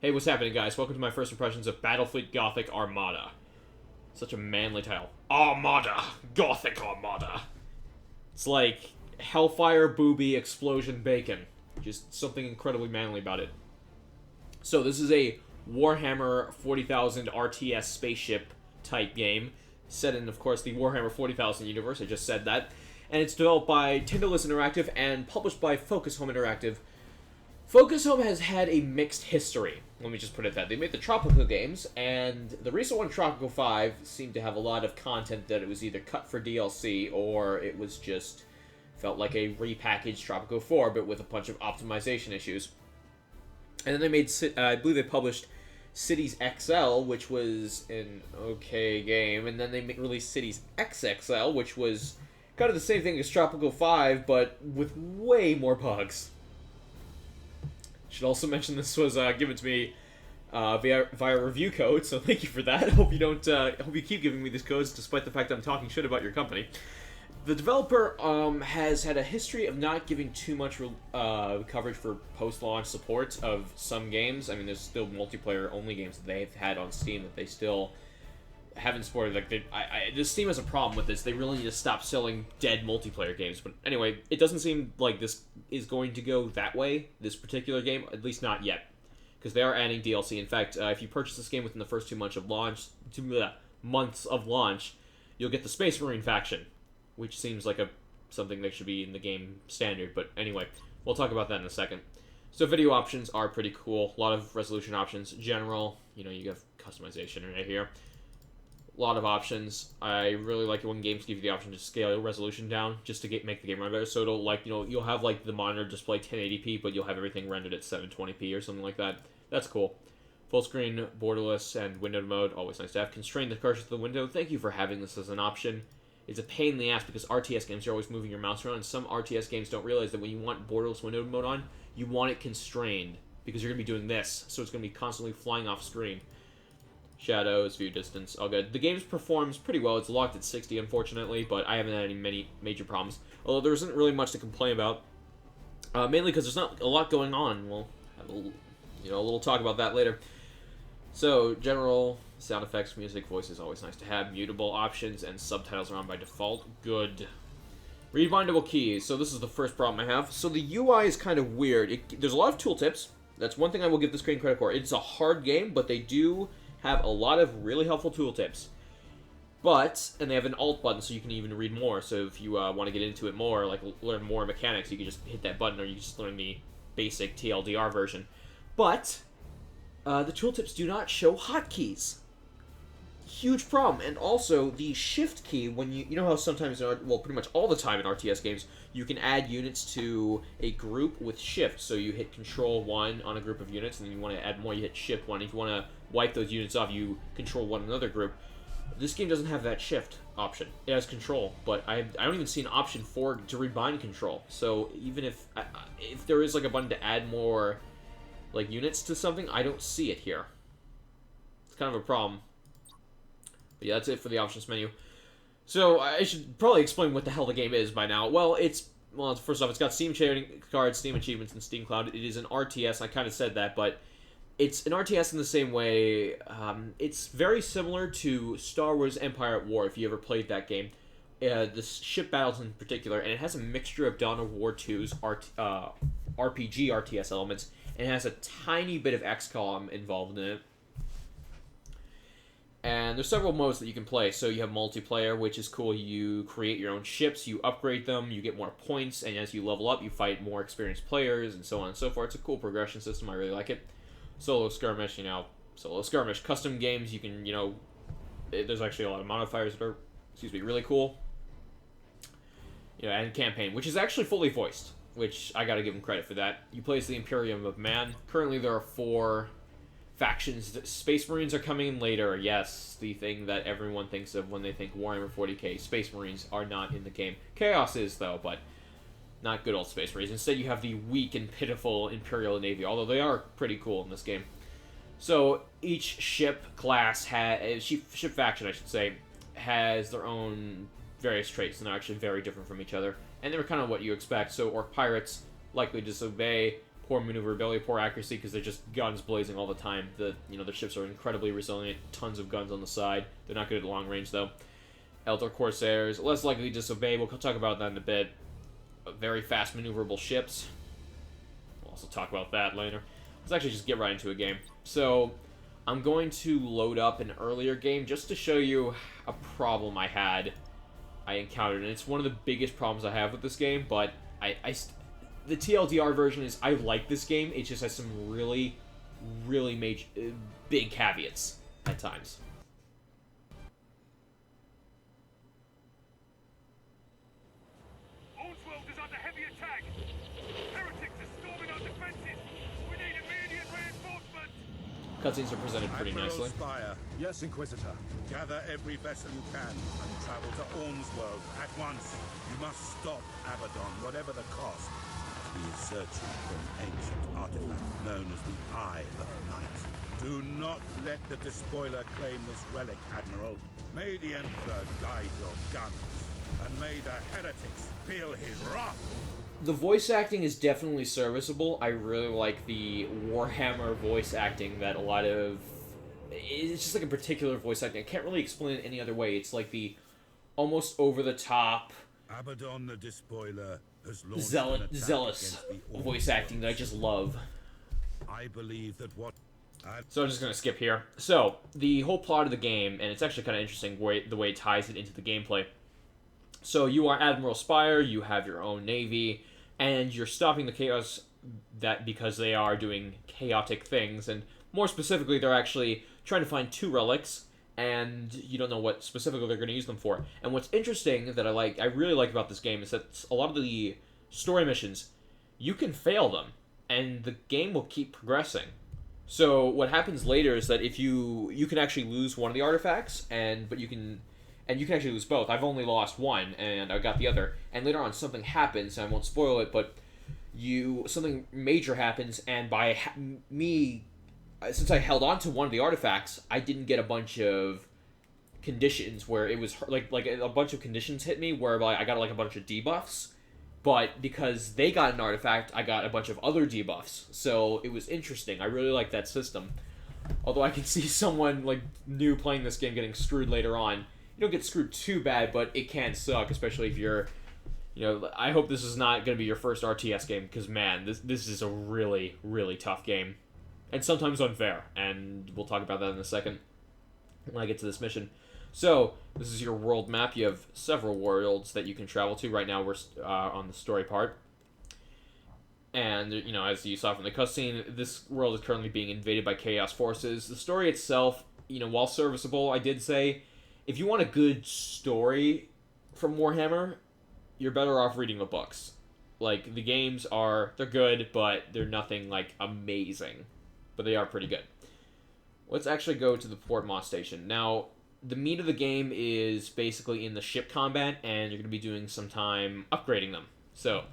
Hey, what's happening, guys? Welcome to my first impressions of Battlefleet Gothic Armada. Such a manly title. Armada! Gothic Armada! It's like Hellfire, Booby, Explosion, Bacon. Just something incredibly manly about it. So, this is a Warhammer 40,000 RTS spaceship type game, set in, of course, the Warhammer 40,000 universe. I just said that. And it's developed by Tyndallis Interactive and published by Focus Home Interactive. Focus Home has had a mixed history. Let me just put it that. They made the Tropical games, and the recent one, Tropical 5, seemed to have a lot of content that it was either cut for DLC, or it was just felt like a repackaged Tropical 4, but with a bunch of optimization issues. And then they made, I believe they published Cities XL, which was an okay game, and then they released Cities XXL, which was kind of the same thing as Tropical 5, but with way more bugs. Should also mention this was given to me via review code, so thank you for that. Hope you don't. Hope you keep giving me these codes, despite the fact that I'm talking shit about your company. The developer has had a history of not giving too much coverage for post-launch support of some games. I mean, there's still multiplayer-only games that they've had on Steam that they still haven't supported. Like, the Steam has a problem with this. They really need to stop selling dead multiplayer games. But anyway, it doesn't seem like this is going to go that way, this particular game, at least not yet. Because they are adding DLC. In fact, if you purchase this game within the first 2 months of launch, you'll get the Space Marine faction, which seems like something that should be in the game standard. But anyway, we'll talk about that in a second. So video options are pretty cool. A lot of resolution options. General, you have customization right here. A lot of options. I really like it when games give you the option to scale resolution down just to make the game run better. So it'll you'll have like the monitor display 1080p, but you'll have everything rendered at 720p or something like that. That's cool. Full screen, borderless, and windowed mode. Always nice to have. Constrain the cursor to the window. Thank you for having this as an option. It's a pain in the ass because RTS games are always moving your mouse around, and some RTS games don't realize that when you want borderless windowed mode on, you want it constrained because you're going to be doing this, so it's going to be constantly flying off screen. Shadows, view distance, all good. The game performs pretty well. It's locked at 60, unfortunately, but I haven't had any major problems. Although there isn't really much to complain about, mainly because there's not a lot going on. We'll have a little talk about that later. So, general sound effects, music, voices, always nice to have. Mutable options and subtitles are on by default. Good. Rebindable keys. So this is the first problem I have. So the UI is kind of weird. There's a lot of tooltips. That's one thing I will give this game credit for. It's a hard game, but they do have a lot of really helpful tooltips. And they have an alt button so you can even read more. So if you want to get into it more, like learn more mechanics, you can just hit that button, or you just learn the basic TLDR version. But the tooltips do not show hotkeys. Huge problem. And also, the shift key, when you know how sometimes, pretty much all the time in RTS games, you can add units to a group with shift. So you hit Control 1 on a group of units, and then you want to add more, you hit Shift 1. If you want to wipe those units off, you Control 1 another group. This game doesn't have that shift option. It has Control, but I don't even see an option to rebind Control. So even if there is like a button to add more like units to something, I don't see it here. It's kind of a problem. But yeah, that's it for the options menu. So I should probably explain what the hell the game is by now. Well, first off, it's got Steam trading cards, Steam achievements, and Steam Cloud. It is an RTS. I kind of said that, but it's an RTS in the same way. It's very similar to Star Wars Empire at War, if you ever played that game. The ship battles in particular, and it has a mixture of Dawn of War 2's RPG RTS elements, and it has a tiny bit of XCOM involved in it. And there's several modes that you can play. So you have multiplayer, which is cool. You create your own ships, you upgrade them, you get more points, and as you level up, you fight more experienced players, and so on and so forth. It's a cool progression system. I really like it. Solo skirmish, custom games. You can, there's actually a lot of modifiers that are, really cool. And campaign, which is actually fully voiced, which I gotta give them credit for that. You play as the Imperium of Man. Currently, there are 4 factions. Space Marines are coming in later. Yes, the thing that everyone thinks of when they think Warhammer 40k. Space Marines are not in the game. Chaos is, though, but not good old Space Marines. Instead, you have the weak and pitiful Imperial Navy, although they are pretty cool in this game. So, each ship class ship faction, I should say, has their own various traits, and they're actually very different from each other. And they're kind of what you expect. So, Orc Pirates likely disobey. poor maneuverability, poor accuracy, because they're just guns blazing all the time. The ships are incredibly resilient, tons of guns on the side. They're not good at long range though. Elder Corsairs, less likely to disobey. We'll talk about that in a bit. Very fast maneuverable ships. We'll also talk about that later. Let's actually just get right into a game. So, I'm going to load up an earlier game just to show you a problem I encountered. And it's one of the biggest problems I have with this game, but the TLDR version is, I like this game. It just has some really, really major, big caveats at times. Cutscenes are presented pretty nicely. Spire. Yes, Inquisitor. Gather every vessel you can and travel to Ormsworld at once. You must stop Abaddon, whatever the cost. He is searching for an ancient artifact known as the Eye of Night. Do not let the Despoiler claim this relic, Admiral. May the Emperor guide your guns, and may the heretics feel his wrath. The voice acting is definitely serviceable. I really like the Warhammer voice acting that a lot of... It's just like a particular voice acting. I can't really explain it any other way. It's like the almost over-the-top... Abaddon the Despoiler has launched zealous voice acting that I just love. I believe that what... So I'm just going to skip here. So, the whole plot of the game, and it's actually kind of interesting the way it ties it into the gameplay. So you are Admiral Spire, you have your own navy, and you're stopping the chaos because they are doing chaotic things, and more specifically, they're actually trying to find 2 relics, and you don't know what specifically they're going to use them for. And what's interesting that I really like about this game is that a lot of the story missions, you can fail them, and the game will keep progressing. So what happens later is that if you can actually lose one of the artifacts, but you can actually lose both. I've only lost one, and I got the other. And later on, something happens, and I won't spoil it, but something major happens, and since I held on to one of the artifacts, I didn't get a bunch of conditions where it was like a bunch of conditions hit me where I got like a bunch of debuffs, but because they got an artifact, I got a bunch of other debuffs. So it was interesting. I really like that system. Although I can see someone like new playing this game getting screwed later on. You don't get screwed too bad, but it can suck, especially if you're, I hope this is not going to be your first RTS game, because, man, this is a really, really tough game. And sometimes unfair, and we'll talk about that in a second when I get to this mission. So, this is your world map. You have several worlds that you can travel to. Right now, we're on the story part. And, as you saw from the cutscene, this world is currently being invaded by Chaos forces. The story itself, while serviceable, I did say... If you want a good story from Warhammer, you're better off reading the books. Like, the games they're good, but they're nothing, like, amazing. But they are pretty good. Let's actually go to the Port Moss Station. Now, the meat of the game is basically in the ship combat, and you're going to be doing some time upgrading them. So,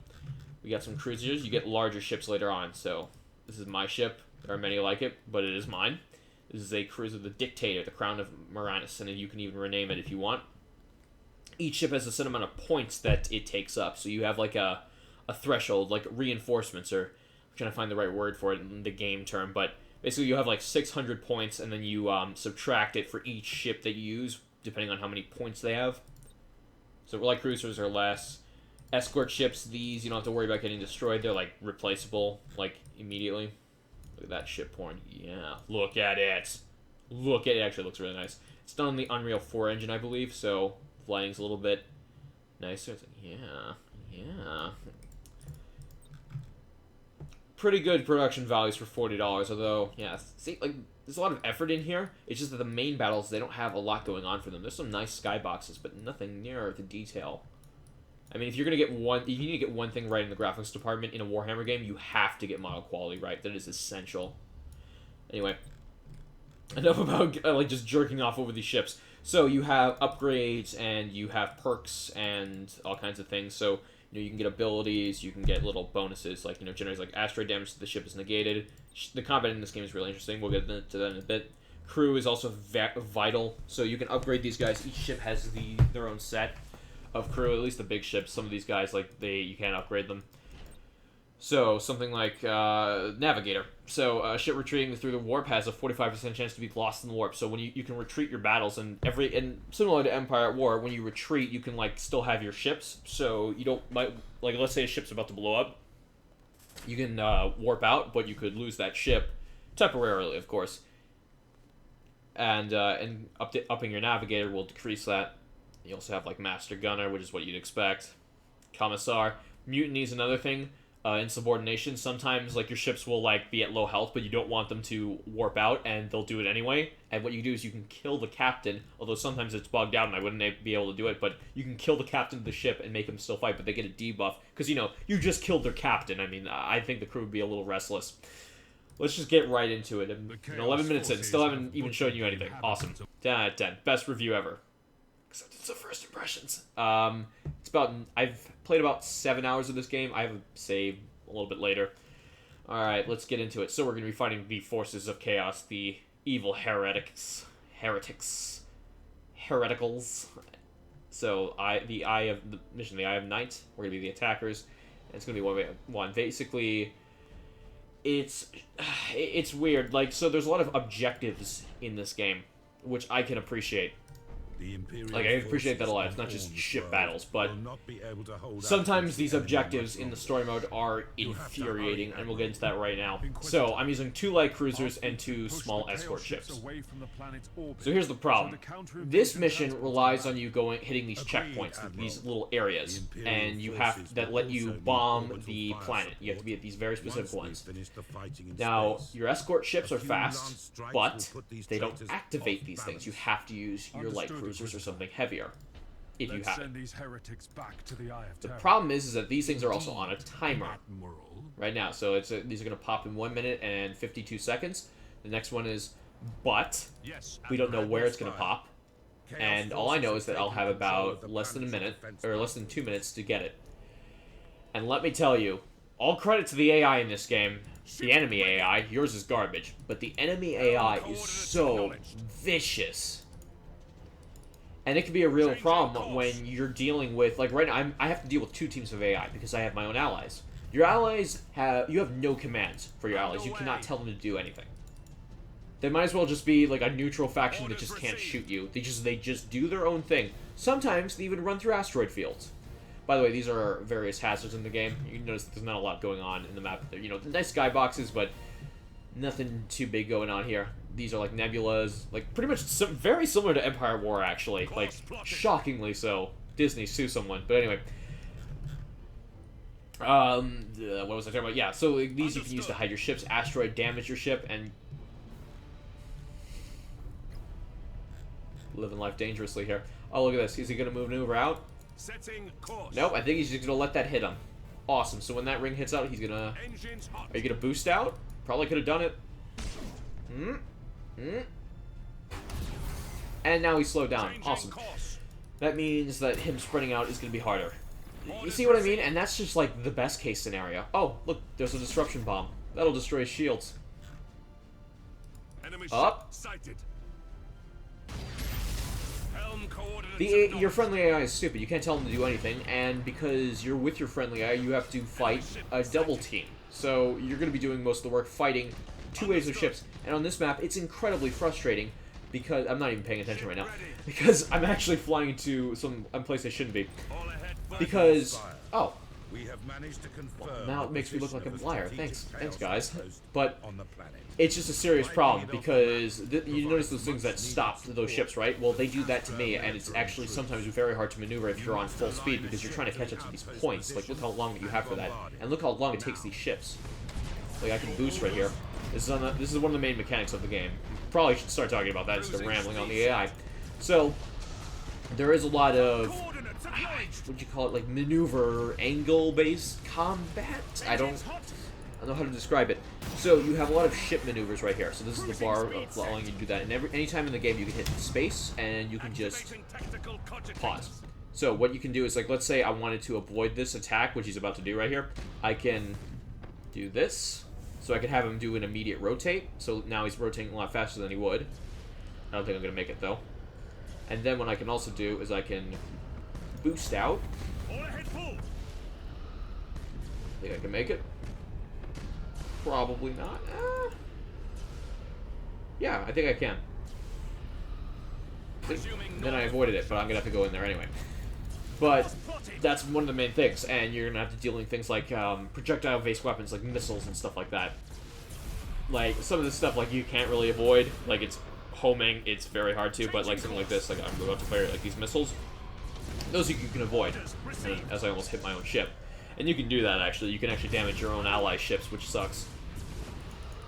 we got some cruisers. You get larger ships later on. So, this is my ship. There are many like it, but it is mine. This is a cruiser, the Dictator, the Crown of Moranus, and you can even rename it if you want. Each ship has a certain amount of points that it takes up, so you have like a threshold, like reinforcements, or I'm trying to find the right word for it in the game term, but basically you have like 600 points, and then you subtract it for each ship that you use, depending on how many points they have. So light cruisers are less. Escort ships, these, you don't have to worry about getting destroyed. They're like replaceable, like immediately. Look at that ship porn. Yeah, look at it. Look at it. Actually, looks really nice. It's done on the Unreal 4 engine, I believe, so lighting's a little bit nicer. It's like, yeah. Pretty good production values for $40, although, yeah, see, like, there's a lot of effort in here. It's just that the main battles, they don't have a lot going on for them. There's some nice skyboxes, but nothing near the detail. I mean, if you need to get one thing right in the graphics department in a Warhammer game, you have to get model quality right. That is essential. Anyway, enough about like just jerking off over these ships. So you have upgrades and you have perks and all kinds of things. So you can get abilities, you can get little bonuses like generators like asteroid damage to the ship is negated. The combat in this game is really interesting. We'll get to that in a bit. Crew is also vital, so you can upgrade these guys. Each ship has their own set of crew, at least the big ships. Some of these guys, you can't upgrade them. So, something like Navigator. So, a ship retreating through the warp has a 45% chance to be lost in the warp. So, when you can retreat your battles, and similar to Empire at War, when you retreat, you can, like, still have your ships. So, you don't, like, let's say a ship's about to blow up. You can warp out, but you could lose that ship temporarily, of course. And upping your Navigator will decrease that. You also have, like, Master Gunner, which is what you'd expect. Commissar. Mutiny is another thing. Insubordination, sometimes like your ships will like be at low health, but you don't want them to warp out, and they'll do it anyway. And what you do is you can kill the captain, although sometimes it's bugged out and I wouldn't be able to do it, but you can kill the captain of the ship and make him still fight, but they get a debuff, because, you know, you just killed their captain. I mean, I think the crew would be a little restless. Let's just get right into it. I'm 11 minutes in, still haven't even shown you anything. Awesome. 10 out of 10. Best review ever. Except it's the first impressions. I've played about 7 hours of this game. I have a save a little bit later. Alright, let's get into it. So we're going to be fighting the forces of chaos, the evil hereticals. So, the Eye of Night. We're going to be the attackers. And it's going to be one. Basically, it's weird. Like, so there's a lot of objectives in this game, which I can appreciate. Like, I appreciate that a lot. It's not just ship battles, but sometimes these objectives in the story mode are infuriating, and we'll get into that right now. So, I'm using 2 light cruisers and 2 small escort ships. So here's the problem. This mission relies on you hitting these checkpoints, these little areas, and that let you bomb the planet. You have to be at these very specific ones. Now, your escort ships are fast, but they don't activate these things. You have to use your light cruisers or something heavier, if you have it. The problem is that these things are also on a timer right now. So these are going to pop in 1 minute and 52 seconds. The next one is, but we don't know where it's going to pop. And all I know is that I'll have about less than a minute, or less than 2 minutes to get it. And let me tell you, all credit to the AI in this game. The enemy AI, yours is garbage, but the enemy AI is so vicious. And it can be a real problem when you're dealing with, like right now, I have to deal with 2 teams of AI because I have my own allies. Your allies you have no commands for your allies. You cannot tell them to do anything. They might as well just be like a neutral faction that just can't shoot you. They just do their own thing. Sometimes they even run through asteroid fields. By the way, these are various hazards in the game. You notice there's not a lot going on in the map. You know, nice skyboxes, but nothing too big going on here. These are like nebulas, like pretty much very similar to Empire War, actually. Like, shockingly so. Disney, sue someone. But anyway. What was I talking about? Yeah, so these you can use to hide your ships, asteroid damage your ship, and living life dangerously here. Oh, look at this. Is he going to maneuver out? Nope, I think he's just going to let that hit him. Awesome. So when that ring hits out, he's going to... Are you going to boost out? Probably could have done it. And now he's slowed down. Awesome. That means that him spreading out is going to be harder. You see what I mean? And that's just like the best case scenario. Oh, look, there's a disruption bomb. That'll destroy his shields. Up. Your friendly AI is stupid. You can't tell them to do anything, and because you're with your friendly AI, you have to fight a double team. So you're going to be doing most of the work fighting 2 waves of ships. And on this map, it's incredibly frustrating because I'm not even paying attention right now. Because I'm actually flying into some place I shouldn't be. Because well, now it makes me look like a liar. Thanks, guys. But it's just a serious problem because you notice those things that stop those ships, right? Well, they do that to me, and it's actually sometimes very hard to maneuver if you're on full speed because you're trying to catch up to these points. Like, look how long that you have for that, and look how long it takes these ships. Like, I can boost right here. This is one of the main mechanics of the game. Probably should start talking about that instead of rambling on the AI. So, there is a lot of, what'd you call it, like maneuver, angle-based combat? I don't know how to describe it. So, you have a lot of ship maneuvers right here. So this is the bar allowing you to do that. And anytime in the game, you can hit space, and you can just pause. So, what you can do is, like, let's say I wanted to avoid this attack, which he's about to do right here. I can do this. So I can have him do an immediate rotate. So now he's rotating a lot faster than he would. I don't think I'm going to make it, though. And then what I can also do is I can boost out. I think I can make it. Probably not. Yeah, I think I can. Then I avoided it, but I'm gonna have to go in there anyway. But that's one of the main things, and you're gonna have to deal with things like projectile-based weapons, like missiles and stuff like that. Like some of this stuff, like you can't really avoid. Like it's homing, it's very hard to. But like something like this, like I'm about to fire like these missiles, those you can avoid. As I almost hit my own ship, and you can do that actually. You can actually damage your own ally ships, which sucks.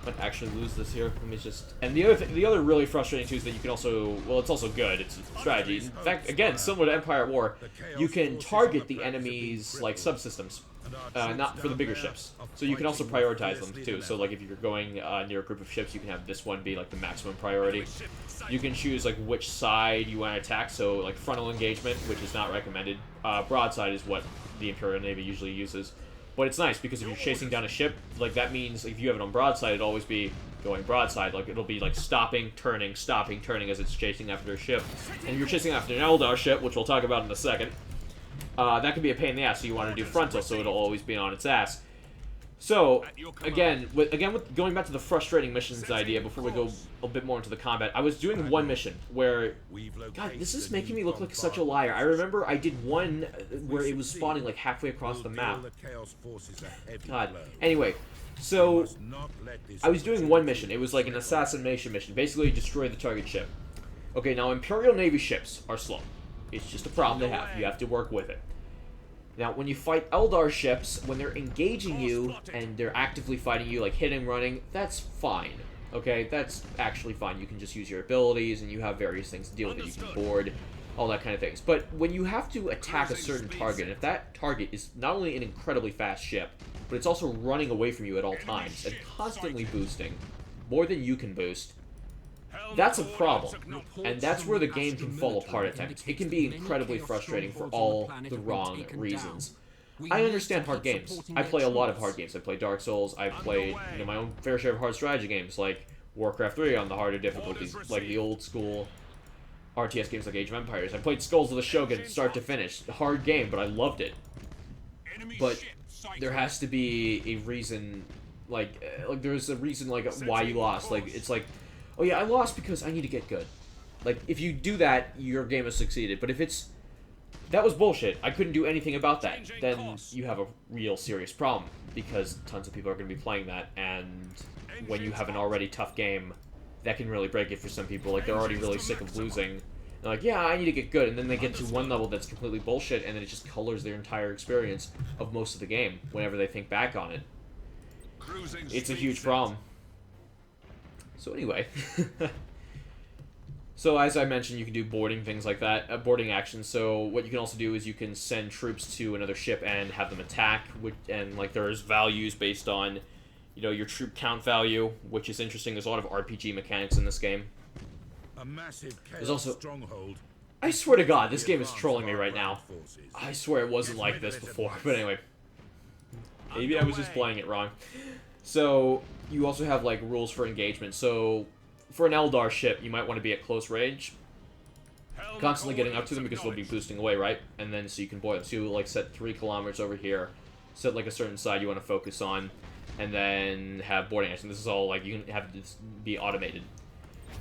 Might actually lose this here. Let me just. And the other really frustrating too is that you can also, well, it's also good. It's a strategy. In fact, again, similar to Empire at War, you can target the enemy's like subsystems, not for the bigger ships. So you can also prioritize them too. So like if you're going near a group of ships, you can have this one be like the maximum priority. You can choose like which side you want to attack. So like frontal engagement, which is not recommended. Broadside is what the Imperial Navy usually uses. But it's nice, because if you're chasing down a ship, like, that means if you have it on broadside, it'll always be going broadside. Like, it'll be, like, stopping, turning as it's chasing after a ship. And if you're chasing after an Eldar ship, which we'll talk about in a second, that can be a pain in the ass, so you want to do frontal, so it'll always be on its ass. So, again, with going back to the frustrating missions idea, before we go a bit more into the combat, I was doing one mission where, God, this is making me look like such a liar. I remember I did one where it was spawning like halfway across the map. God. Anyway, so I was doing one mission. It was like an assassination mission. Basically, destroy the target ship. Okay, now Imperial Navy ships are slow. It's just a problem they have. You have to work with it. Now, when you fight Eldar ships, when they're engaging you, and they're actively fighting you, like hitting, running, that's fine. Okay, that's actually fine. You can just use your abilities, and you have various things to deal with it. You can board, all that kind of things. But when you have to attack a certain target, and if that target is not only an incredibly fast ship, but it's also running away from you at all times, and constantly boosting, more than you can boost, that's a problem, and that's where the game can fall apart at times. It can be incredibly frustrating for all the wrong reasons. I understand hard games. I play a lot of hard games. I play Dark Souls. I've played my own fair share of hard strategy games, like Warcraft 3 on the harder difficulties, like the old school RTS games like Age of Empires. I played Skulls of the Shogun start to finish. A hard game, but I loved it. But there has to be a reason, like there's a reason, like, why you lost. Like, it's like, oh yeah, I lost because I need to get good. Like, if you do that, your game has succeeded. But if it's, that was bullshit, I couldn't do anything about that, then you have a real serious problem. Because tons of people are going to be playing that, and when you have an already tough game, that can really break it for some people. Like, they're already really sick of losing. They're like, yeah, I need to get good. And then they get to one level that's completely bullshit, and then it just colors their entire experience of most of the game whenever they think back on it. It's a huge problem. So anyway, so as I mentioned, you can do boarding, things like that, boarding actions. So what you can also do is you can send troops to another ship and have them attack, and like there's values based on, your troop count value, which is interesting. There's a lot of RPG mechanics in this game. There's also, I swear to God, this game is trolling me right now. I swear it wasn't like this before, but anyway, maybe I was just playing it wrong. So you also have like rules for engagement. So for an Eldar ship, you might want to be at close range, constantly getting up to them because they'll be boosting away, right? And then so you can board them. So you like set 3 kilometers over here, set like a certain side you want to focus on, and then have boarding action. This is all like you can have this be automated,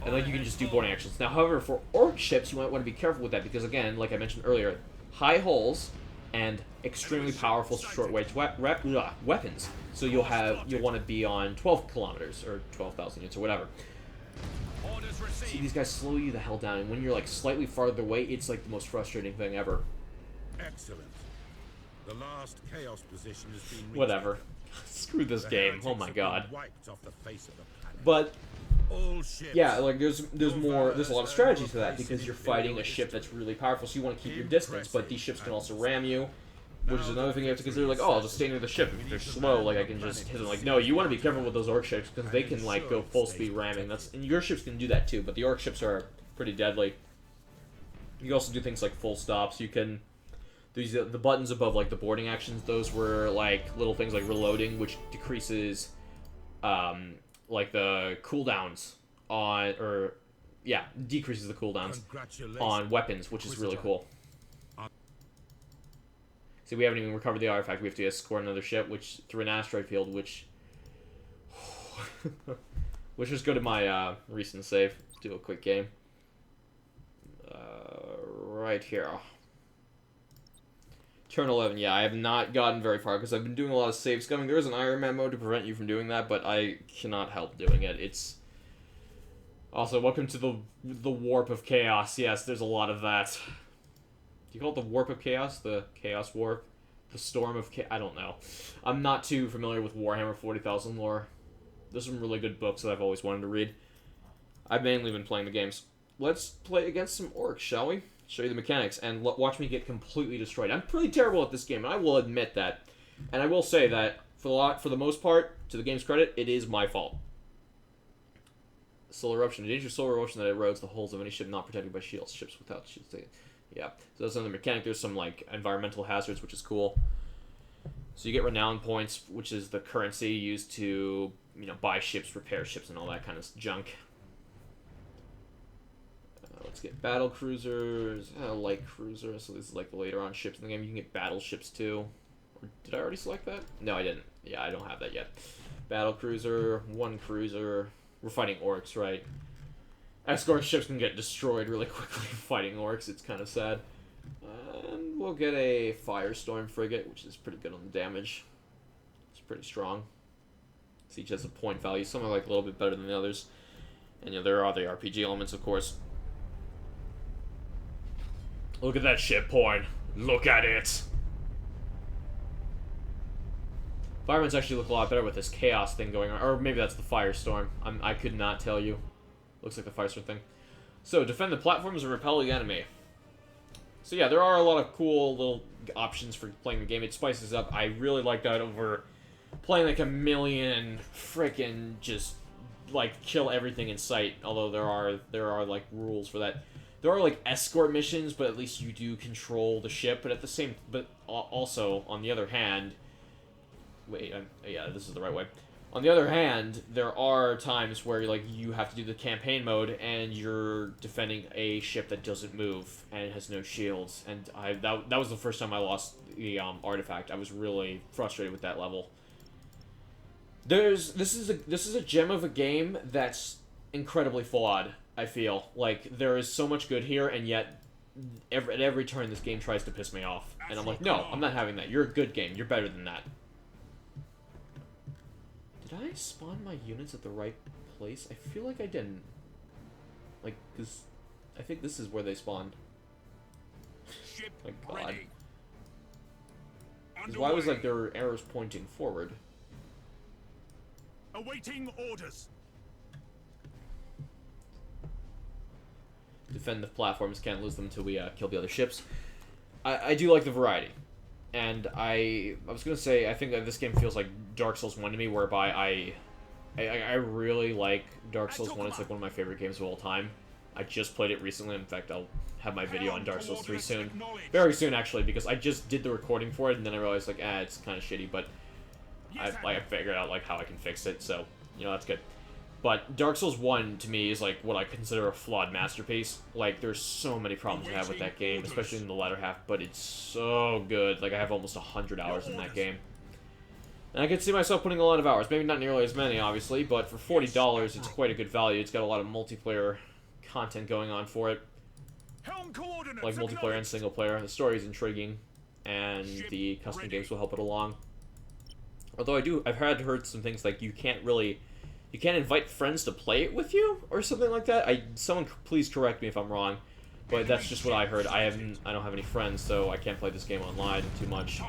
and like you can just do boarding actions. Now, however, for orc ships, you might want to be careful with that because again, like I mentioned earlier, high hulls and extremely powerful short-range weapons. So you'll want to be on 12 kilometers or 12,000 units or whatever. See, these guys slow you the hell down, and when you're like slightly farther away, it's like the most frustrating thing ever. Excellent. The last chaos position has been whatever. Screw this game. Oh my God. But yeah, like there's a lot of strategy to that because you're fighting a ship that's really powerful, so you want to keep your distance, but these ships can also ram you, which is another thing you have to consider. Like, oh, I'll just stay near the ship. If they're slow, like I can just hit them. Like, no, you want to be careful with those orc ships because they can like go full speed ramming. And your ships can do that too, but the orc ships are pretty deadly. You can also do things like full stops. You can the buttons above like the boarding actions. Those were like little things like reloading, which decreases like the cooldowns on, decreases the cooldowns on weapons, which is really cool. See, we haven't even recovered the artifact. We have to escort another ship, which through an asteroid field, which, Let's just go to my recent save. Let's do a quick game. Right here. Turn 11. Yeah, I have not gotten very far because I've been doing a lot of save scumming. There is an Iron Man mode to prevent you from doing that, but I cannot help doing it. It's... Also, welcome to the Warp of Chaos. Yes, there's a lot of that. Do you call it the Warp of Chaos? The Chaos Warp? The Storm of Chaos? I don't know. I'm not too familiar with Warhammer 40,000 lore. There's some really good books that I've always wanted to read. I've mainly been playing the games. Let's play against some orcs, shall we? Show you the mechanics, and watch me get completely destroyed. I'm pretty terrible at this game, and I will admit that. And I will say that, for the most part, to the game's credit, it is my fault. Solar Eruption. A dangerous solar eruption that erodes the hulls of any ship not protected by shields. Ships without shields. Yeah. So that's another mechanic. There's some, like, environmental hazards, which is cool. So you get renown points, which is the currency used to, you know, buy ships, repair ships, and all that kind of junk. Let's get battle cruisers, light cruiser. So this is like the later on ships in the game. You can get battleships too. Or did I already select that? No, I didn't. Yeah, I don't have that yet. Battle cruiser, one cruiser. We're fighting orcs, right? Escort ships can get destroyed really quickly fighting orcs. It's kind of sad. And we'll get a firestorm frigate, which is pretty good on the damage. It's pretty strong. So each has a point value. Some are like a little bit better than the others. And you know, there are the RPG elements, of course. Look at that ship point. Look at it. Firemen's actually look a lot better with this chaos thing going on. Or maybe that's the firestorm. I could not tell you. Looks like the firestorm thing. So, defend the platforms and repel the enemy. So yeah, there are a lot of cool little options for playing the game. It spices up. I really like that over playing like a million frickin' just like kill everything in sight. Although there are like rules for that. There are like escort missions, but at least you do control the ship. But also on the other hand, yeah, this is the right way. On the other hand, there are times where like you have to do the campaign mode and you're defending a ship that doesn't move and it has no shields. And that was the first time I lost the artifact. I was really frustrated with that level. This is a gem of a game that's incredibly flawed. I feel like there is so much good here, and yet at every turn this game tries to piss me off. And I'm like, no, I'm not having that. You're a good game. You're better than that. Did I spawn my units at the right place? I feel like I didn't. Like, because I think this is where they spawned. My god. Why was like there were arrows pointing forward? Awaiting orders. Defend the platforms, can't lose them until we kill the other ships. I do like the variety. And I was going to say, I think that this game feels like Dark Souls 1 to me, whereby I really like Dark Souls 1. It's like one of my favorite games of all time. I just played it recently. In fact, I'll have my video on Dark Souls 3 soon. Very soon, actually, because I just did the recording for it, and then I realized, like, it's kind of shitty, but I figured out, like, how I can fix it, so, you know, that's good. But Dark Souls 1, to me, is, like, what I consider a flawed masterpiece. Like, there's so many problems I have with that game, especially in the latter half, but it's so good. Like, I have almost 100 hours in that game. And I can see myself putting a lot of hours. Maybe not nearly as many, obviously, but for $40, it's quite a good value. It's got a lot of multiplayer content going on for it. Like, multiplayer and single player. The story is intriguing, and the custom games will help it along. Although I've heard some things like you can't invite friends to play it with you, or something like that. Someone please correct me if I'm wrong, but that's just what I heard. I don't have any friends, so I can't play this game online too much.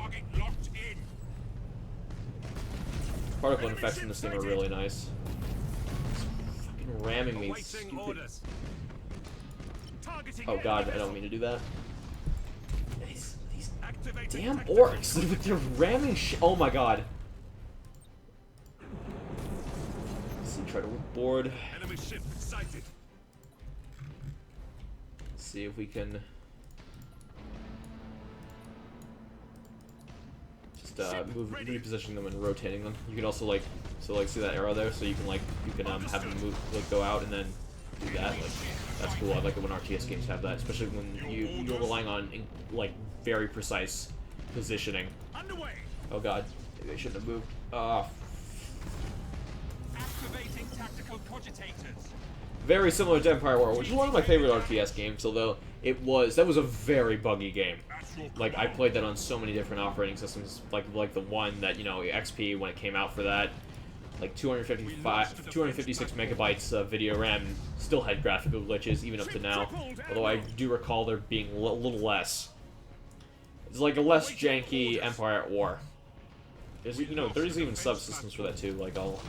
Particle effects in this game are really nice. It's fucking ramming me, stupid. Oh god, I don't mean to do that. These damn orcs, they're ramming shit. Oh my god. Try to board. Enemy ship sighted. Let's see if we can just repositioning them and rotating them. You can also see that arrow there, so you can have them move, go out and then do that. Like, that's cool. I like it when RTS games have that, especially when you're relying on very precise positioning. Oh god, maybe I shouldn't have moved. Very similar to Empire War, which is one of my favorite RTS games, although that was a very buggy game. Like, I played that on so many different operating systems, like the one that, you know, XP, when it came out for that, like 256 megabytes of video RAM, still had graphical glitches, even up to now, although I do recall there being a little less. It's like a less janky Empire at War. There's, you know, there's even subsystems for that too, like let's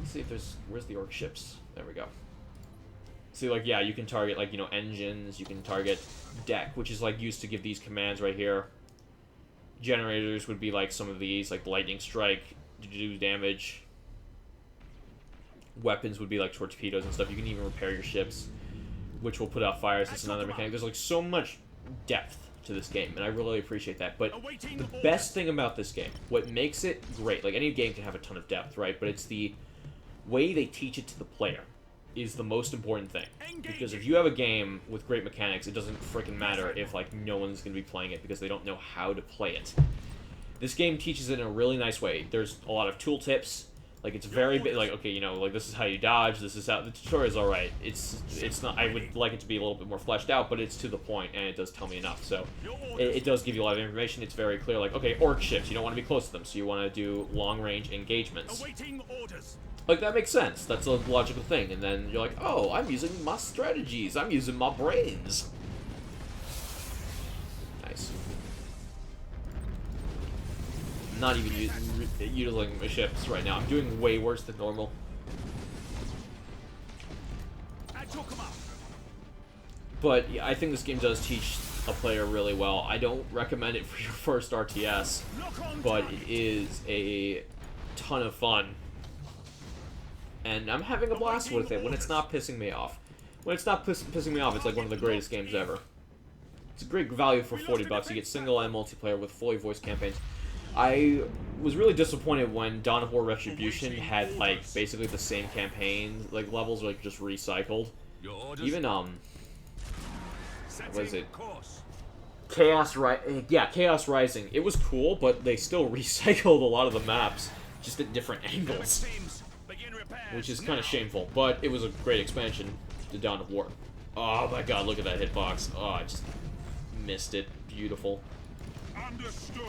see if where's the orc ships? There we go. See, like, yeah, you can target, like, you know, engines, you can target deck, which is, like, used to give these commands right here. Generators would be, like, some of these, like, lightning strike, to do damage. Weapons would be, like, torpedoes and stuff. You can even repair your ships, which will put out fires. That's another mechanic. There's, like, so much depth to this game, and I really appreciate that. But the best thing about this game, what makes it great, like, any game can have a ton of depth, right? But it's the way they teach it to the player is the most important thing. Because if you have a game with great mechanics, it doesn't freaking matter if, like, no one's going to be playing it because they don't know how to play it. This game teaches it in a really nice way. There's a lot of tooltips. Like, it's very big, like, okay, you know, like, this is how you dodge, this is how... The tutorial's alright. It's not... I would like it to be a little bit more fleshed out, but it's to the point, and it does tell me enough. So, it does give you a lot of information. It's very clear, like, okay, orc ships, you don't want to be close to them, so you want to do long-range engagements. Like, that makes sense. That's a logical thing. And then you're like, oh, I'm using my strategies. I'm using my brains. Nice. I'm not even utilizing my ships right now. I'm doing way worse than normal. But yeah, I think this game does teach a player really well. I don't recommend it for your first RTS, but it is a ton of fun. And I'm having a blast with it when it's not pissing me off. When it's not pissing me off, it's like one of the greatest games ever. It's a great value for 40 bucks. You get single and multiplayer with fully voiced campaigns. I was really disappointed when Dawn of War Retribution had, like, basically the same campaign, like, levels, like, just recycled. Even, what is it? Chaos Rising. It was cool, but they still recycled a lot of the maps, just at different angles. Which is kind of shameful, but it was a great expansion to Dawn of War. Oh my god, look at that hitbox. Oh, I just missed it. Beautiful. Understood.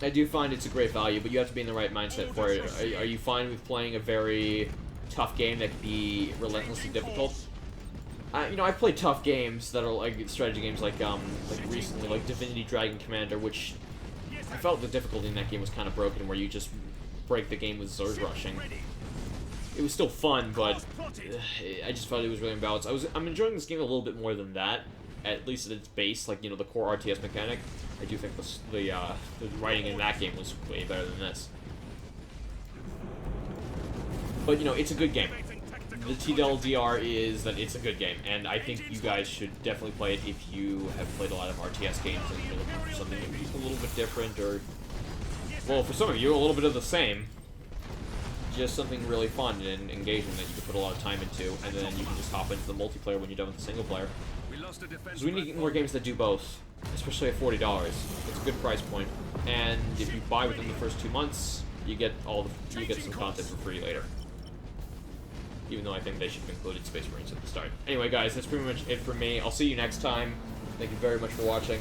I do find it's a great value, but you have to be in the right mindset for it. Are you fine with playing a very tough game that can be relentlessly difficult? You know, I've played tough games that are like strategy games, like recently, like Divinity Dragon Commander, which I felt the difficulty in that game was kind of broken, where you just break the game with Zerg rushing. It was still fun, but I just felt it was really imbalanced. I'm enjoying this game a little bit more than that, at least at its base, like, you know, the core RTS mechanic. I do think the writing in that game was way better than this. But, you know, it's a good game. The TLDR is that it's a good game, and I think you guys should definitely play it if you have played a lot of RTS games and you're looking for something a little bit different, or, well, for some of you, a little bit of the same. Just something really fun and engaging that you can put a lot of time into, and then you can just hop into the multiplayer when you're done with the single player. Because we need more games that do both, especially at $40. It's a good price point, and if you buy within the first 2 months, you get some content for free later. Even though I think they should have included Space Marines at the start. Anyway, guys, that's pretty much it for me. I'll see you next time. Thank you very much for watching.